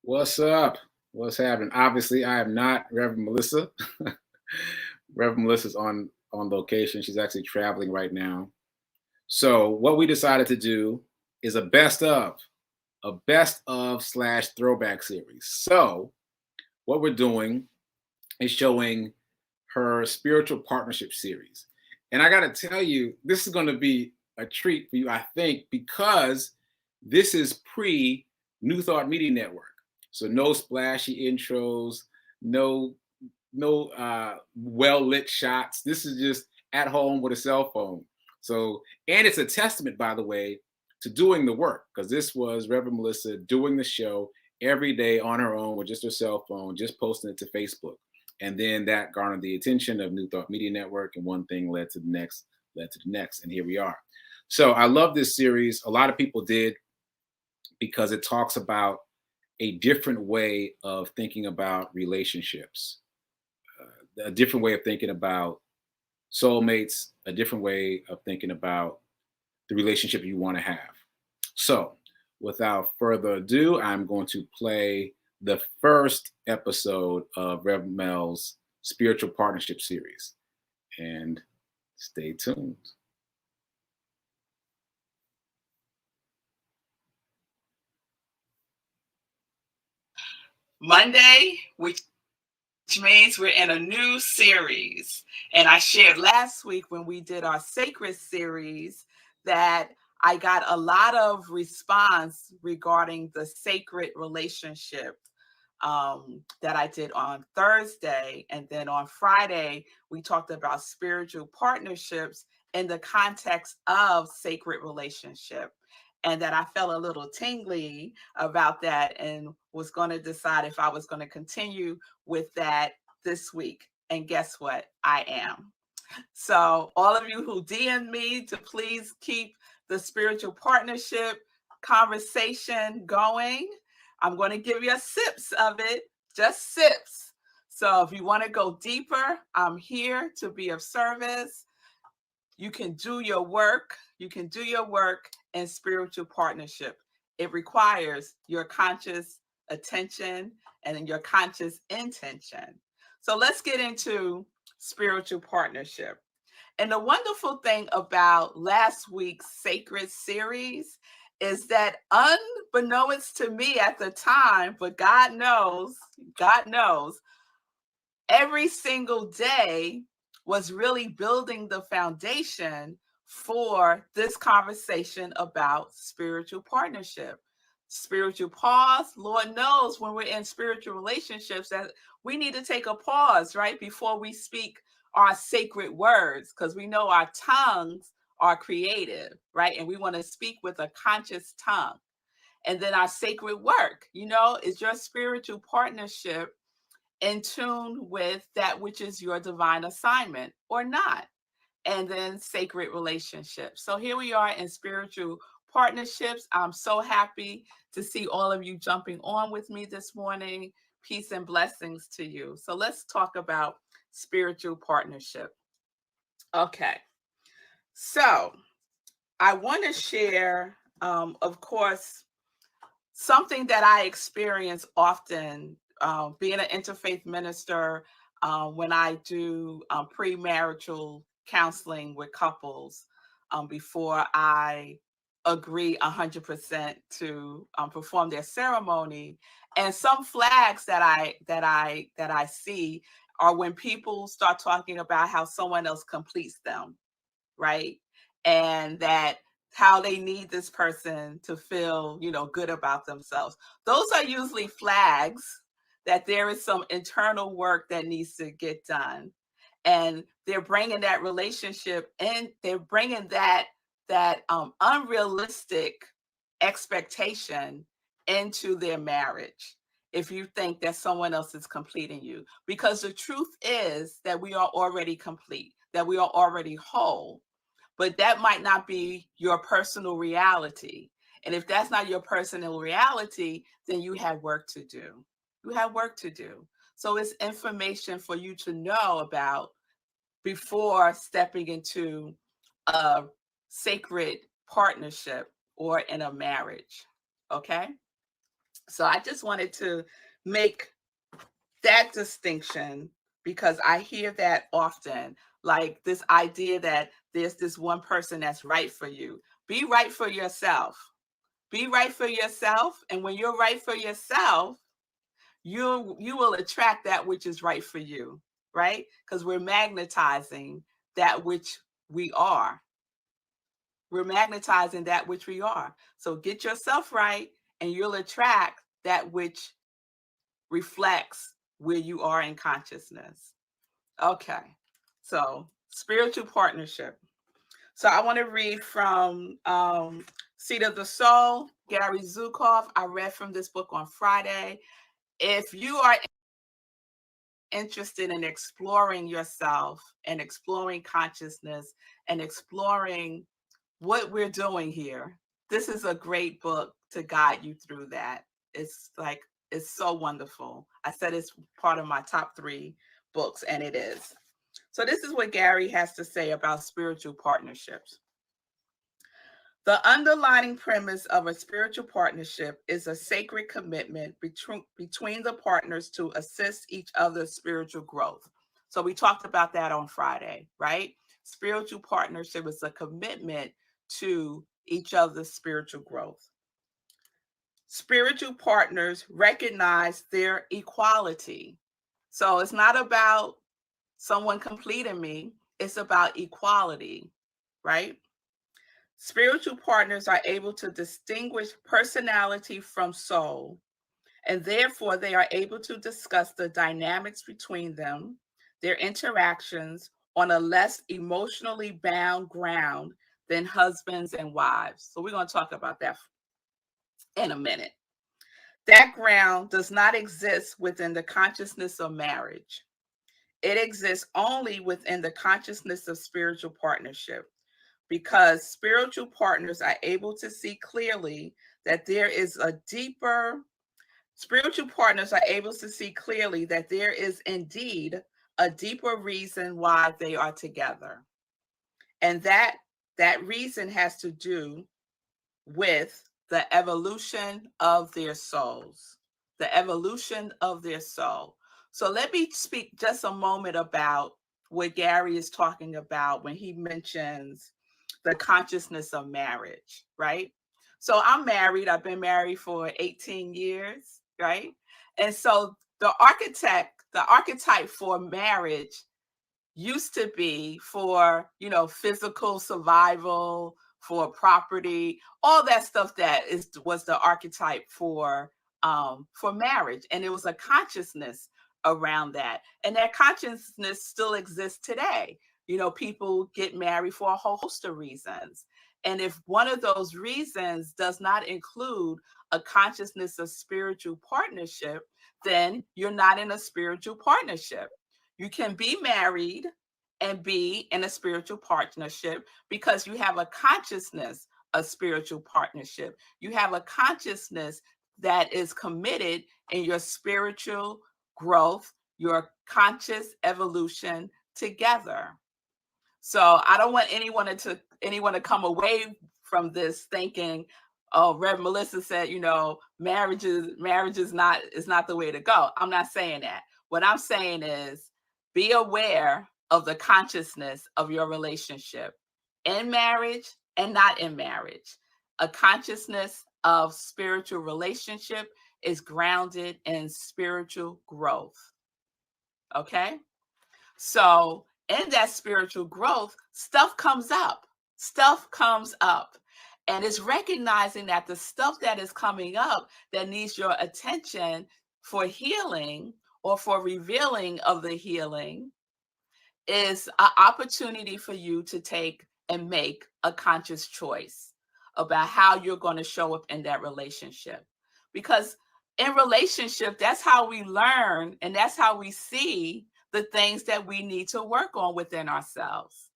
What's up? What's happening? Obviously, I am not Reverend Melissa. Reverend Melissa's on location. She's actually traveling right now. So what we decided to do is a best of slash throwback series. So what we're doing is showing her spiritual partnership series. And I got to tell you, this is going to be a treat for you, I think, because this is pre New Thought Media Network. So no splashy intros, no well lit shots. This is just at home with a cell phone. So, and it's a testament, by the way, to doing the work, because this was Reverend Melissa doing the show every day on her own with just her cell phone, just posting it to Facebook. And then that garnered the attention of New Thought Media Network, and one thing led to the next, and here we are. So I love this series. A lot of people did, because it talks about a different way of thinking about relationships, a different way of thinking about soulmates, a different way of thinking about the relationship you want to have. So, without further ado, I'm going to play the first episode of Rev Mel's Spiritual Partnership series. And stay tuned. Monday, which means we're in a new series. And I shared last week when we did our sacred series that I got a lot of response regarding the sacred relationship that I did on Thursday. And then on Friday, we talked about spiritual partnerships in the context of sacred relationship. And that I felt a little tingly about that and was going to decide if I was going to continue with that this week. And guess what? I am. So, all of you who DM me to please keep the spiritual partnership conversation going. I'm going to give you a sips of it, just sips. So, if you want to go deeper, I'm here to be of service. You can do your work. You can do your work in spiritual partnership. It requires your conscious attention and your conscious intention. So let's get into spiritual partnership. And the wonderful thing about last week's sacred series is that unbeknownst to me at the time, but God knows, every single day was really building the foundation for this conversation about spiritual partnership. Spiritual pause. Lord knows when we're in spiritual relationships that we need to take a pause, right? Before we speak our sacred words, because we know our tongues are creative, right? And we want to speak with a conscious tongue. And then our sacred work, is your spiritual partnership in tune with that which is your divine assignment or not. And then sacred relationships. So here we are in spiritual partnerships. I'm so happy to see all of you jumping on with me this morning. Peace and blessings to you. So let's talk about spiritual partnership. Okay. So I want to share, of course, something that I experience often being an interfaith minister when I do premarital counseling with couples before I agree 100% to perform their ceremony. And some flags that I see are when people start talking about how someone else completes them, right? And that how they need this person to feel, good about themselves. Those are usually flags that there is some internal work that needs to get done. And they're bringing that relationship in, they're bringing that unrealistic expectation into their marriage if you think that someone else is completing you. Because the truth is that we are already complete, that we are already whole, but that might not be your personal reality. And if that's not your personal reality, then you have work to do. You have work to do. So it's information for you to know about before stepping into a sacred partnership or in a marriage. Okay? So I just wanted to make that distinction because I hear that often, like this idea that there's this one person that's right for you. Be right for yourself. Be right for yourself. And when you're right for yourself, you will attract that which is right for you, right? Because we're magnetizing that which we are. We're magnetizing that which we are. So get yourself right, and you'll attract that which reflects where you are in consciousness. Okay, so spiritual partnership. So I want to read from Seed of the Soul, Gary Zukov. I read from this book on Friday. If you are interested in exploring yourself and exploring consciousness and exploring what we're doing here, this is a great book to guide you through that. It's like, it's so wonderful. I said it's part of my top 3 books, and it is. So this is what Gary has to say about spiritual partnerships. The underlying premise of a spiritual partnership is a sacred commitment between the partners to assist each other's spiritual growth. So we talked about that on Friday, right? Spiritual partnership is a commitment to each other's spiritual growth. Spiritual partners recognize their equality. So it's not about someone completing me, it's about equality, right? Spiritual partners are able to distinguish personality from soul, and therefore they are able to discuss the dynamics between them, their interactions on a less emotionally bound ground than husbands and wives. So we're going to talk about that in a minute. That ground does not exist within the consciousness of marriage. It exists only within the consciousness of spiritual partnership, because spiritual partners are able to see clearly that there is a deeper, spiritual partners are able to see clearly that there is indeed a deeper reason why they are together. And that reason has to do with the evolution of their souls, the evolution of their soul. So let me speak just a moment about what Gary is talking about when he mentions the consciousness of marriage, right? So I'm married. I've been married for 18 years, right? And so the archetype for marriage used to be for, physical survival, for property, all that stuff that was the archetype for marriage. And it was a consciousness around that. And that consciousness still exists today. People get married for a whole host of reasons. And if one of those reasons does not include a consciousness of spiritual partnership, then you're not in a spiritual partnership. You can be married and be in a spiritual partnership because you have a consciousness of spiritual partnership. You have a consciousness that is committed in your spiritual growth, your conscious evolution together. So I don't want anyone to come away from this thinking, oh, Rev Melissa said, marriage is not the way to go. I'm not saying that. What I'm saying is be aware of the consciousness of your relationship in marriage and not in marriage. A consciousness of spiritual relationship is grounded in spiritual growth. Okay? So in that spiritual growth, stuff comes up. Stuff comes up. And it's recognizing that the stuff that is coming up that needs your attention for healing or for revealing of the healing is an opportunity for you to take and make a conscious choice about how you're going to show up in that relationship. Because in relationship, that's how we learn and that's how we see the things that we need to work on within ourselves.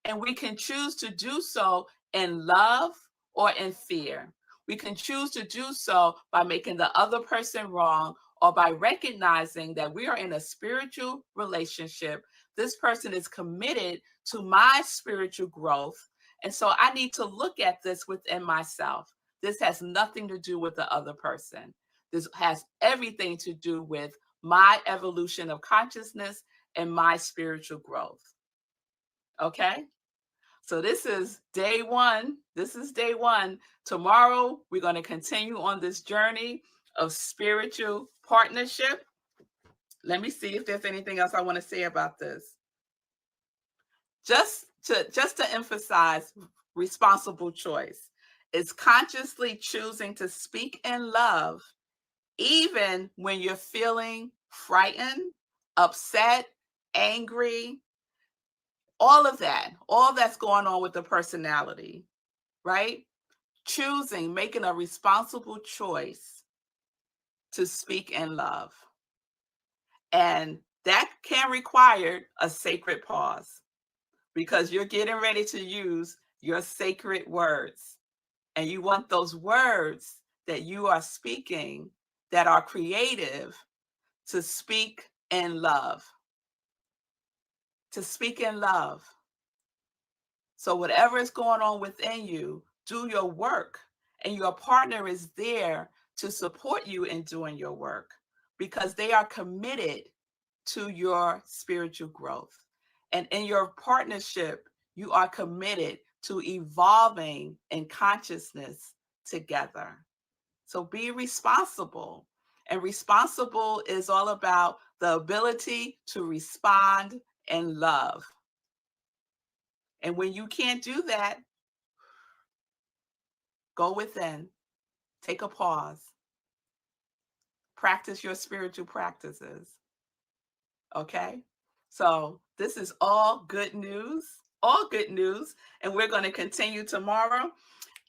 And we can choose to do so in love or in fear. We can choose to do so by making the other person wrong or by recognizing that we are in a spiritual relationship. This person is committed to my spiritual growth. And so I need to look at this within myself. This has nothing to do with the other person. This has everything to do with my evolution of consciousness and my spiritual growth. Okay? So this is day one. This is day one. Tomorrow, we're going to continue on this journey of spiritual partnership. Let me see if there's anything else I want to say about this. Just to emphasize responsible choice is consciously choosing to speak in love, even when you're feeling frightened, upset, angry, all that's going on with the personality, right? Choosing, making a responsible choice to speak in love. And that can require a sacred pause, because you're getting ready to use your sacred words. And you want those words that you are speaking that are creative to speak in love. To speak in love. So whatever is going on within you, do your work. And your partner is there to support you in doing your work, because they are committed to your spiritual growth. And in your partnership, you are committed to evolving in consciousness together. So be responsible. And responsible is all about the ability to respond in love. And when you can't do that, go within, take a pause, practice your spiritual practices. Okay? So this is all good news, and we're going to continue tomorrow.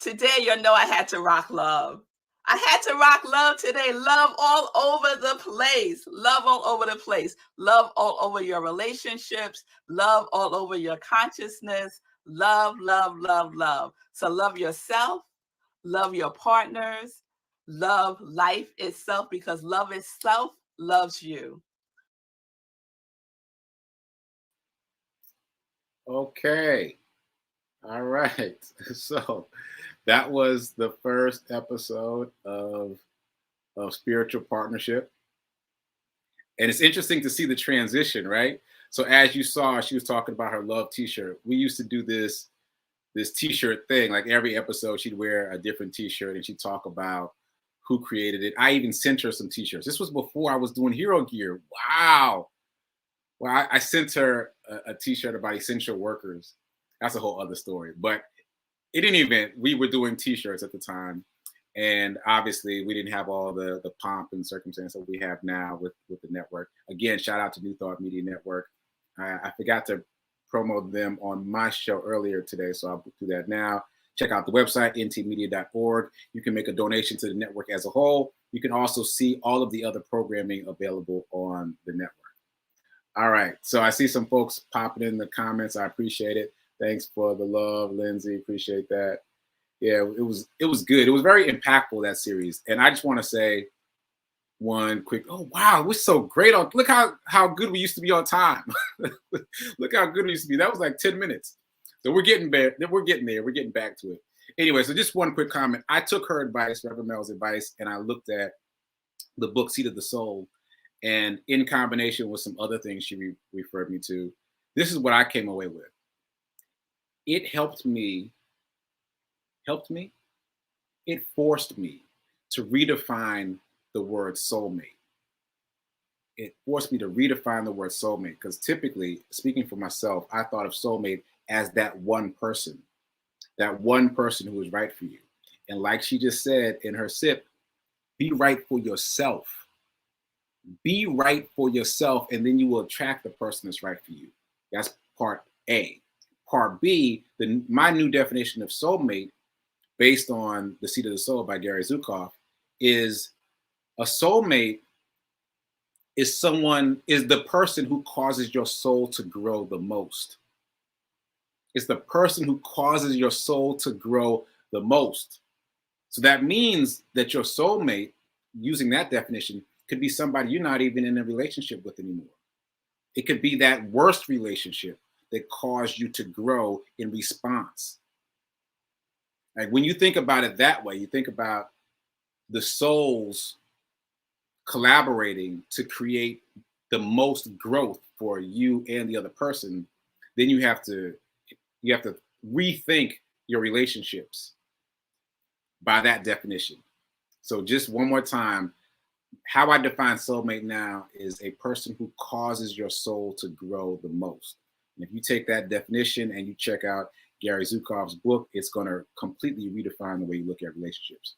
Today, you'll know I had to rock love. I had to rock love today. Love all over the place. Love all over the place. Love all over your relationships. Love all over your consciousness. Love, love, love, love. So love yourself. Love your partners. Love life itself, because love itself loves you. Okay. All right. So that was the first episode of Spiritual Partnership. And it's interesting to see the transition, right? So as you saw, she was talking about her love t-shirt. We used to do this t-shirt thing. Like every episode, she'd wear a different t-shirt and she'd talk about who created it. I even sent her some t-shirts. This was before I was doing Hero Gear. Wow. Well, I sent her a t-shirt about essential workers. That's a whole other story. But in any event, we were doing t-shirts at the time. And obviously, we didn't have all the pomp and circumstance that we have now with the network. Again, shout out to New Thought Media Network. I forgot to promote them on my show earlier today, so I'll do that now. Check out the website, ntmedia.org. You can make a donation to the network as a whole. You can also see all of the other programming available on the network. All right, so I see some folks popping in the comments. I appreciate it. Thanks for the love, Lindsay. Appreciate that. Yeah, it was good. It was very impactful, that series. And I just want to say one quick, oh wow, we're so great on, look how good we used to be on time. Look how good we used to be. That was like 10 minutes. So we're getting there. We're getting back to it. Anyway, so just one quick comment. I took her advice, Reverend Mel's advice, and I looked at the book Seat of the Soul. And in combination with some other things she referred me to, this is what I came away with. It helped me. It forced me to redefine the word soulmate. It forced me to redefine the word soulmate, because typically, speaking for myself, I thought of soulmate as that one person who is right for you. And like she just said in her sip, be right for yourself. Be right for yourself, and then you will attract the person that's right for you. That's part A. Part B, my new definition of soulmate, based on The Seat of the Soul by Gary Zukav, is a soulmate is the person who causes your soul to grow the most. It's the person who causes your soul to grow the most. So that means that your soulmate, using that definition, could be somebody you're not even in a relationship with anymore. It could be that worst relationship that caused you to grow in response. Like when you think about it that way, you think about the souls collaborating to create the most growth for you and the other person, then you have to rethink your relationships by that definition. So just one more time, how I define soulmate now is a person who causes your soul to grow the most. And if you take that definition and you check out Gary Zukav's book, it's going to completely redefine the way you look at relationships.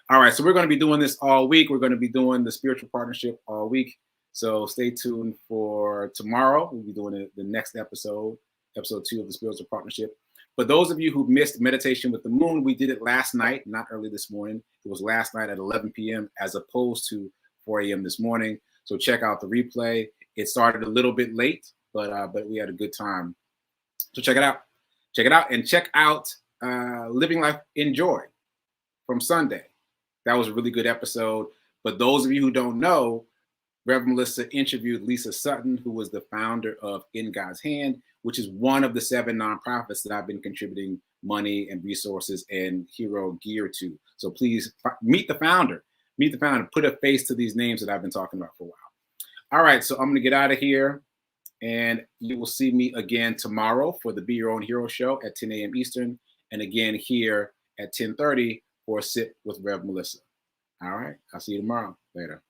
All right, so we're going to be doing this all week. We're going to be doing the spiritual partnership all week. So stay tuned for tomorrow. We'll be doing the next episode 2 of the spiritual partnership. For those of you who missed Meditation with the Moon, we did it last night, not early this morning. It was last night at 11 p.m. as opposed to 4 a.m. this morning. So check out the replay. It started a little bit late, but we had a good time. So check it out. Check it out, and check out Living Life in Joy from Sunday. That was a really good episode. But those of you who don't know, Rev Melissa interviewed Lisa Sutton, who was the founder of In God's Hand, which is one of the 7 nonprofits that I've been contributing money and resources and hero gear to. So please meet the founder. Meet the founder. Put a face to these names that I've been talking about for a while. All right, so I'm going to get out of here. And you will see me again tomorrow for the Be Your Own Hero show at 10 a.m. Eastern. And again here at 10:30 for a Sip with Rev Melissa. All right, I'll see you tomorrow. Later.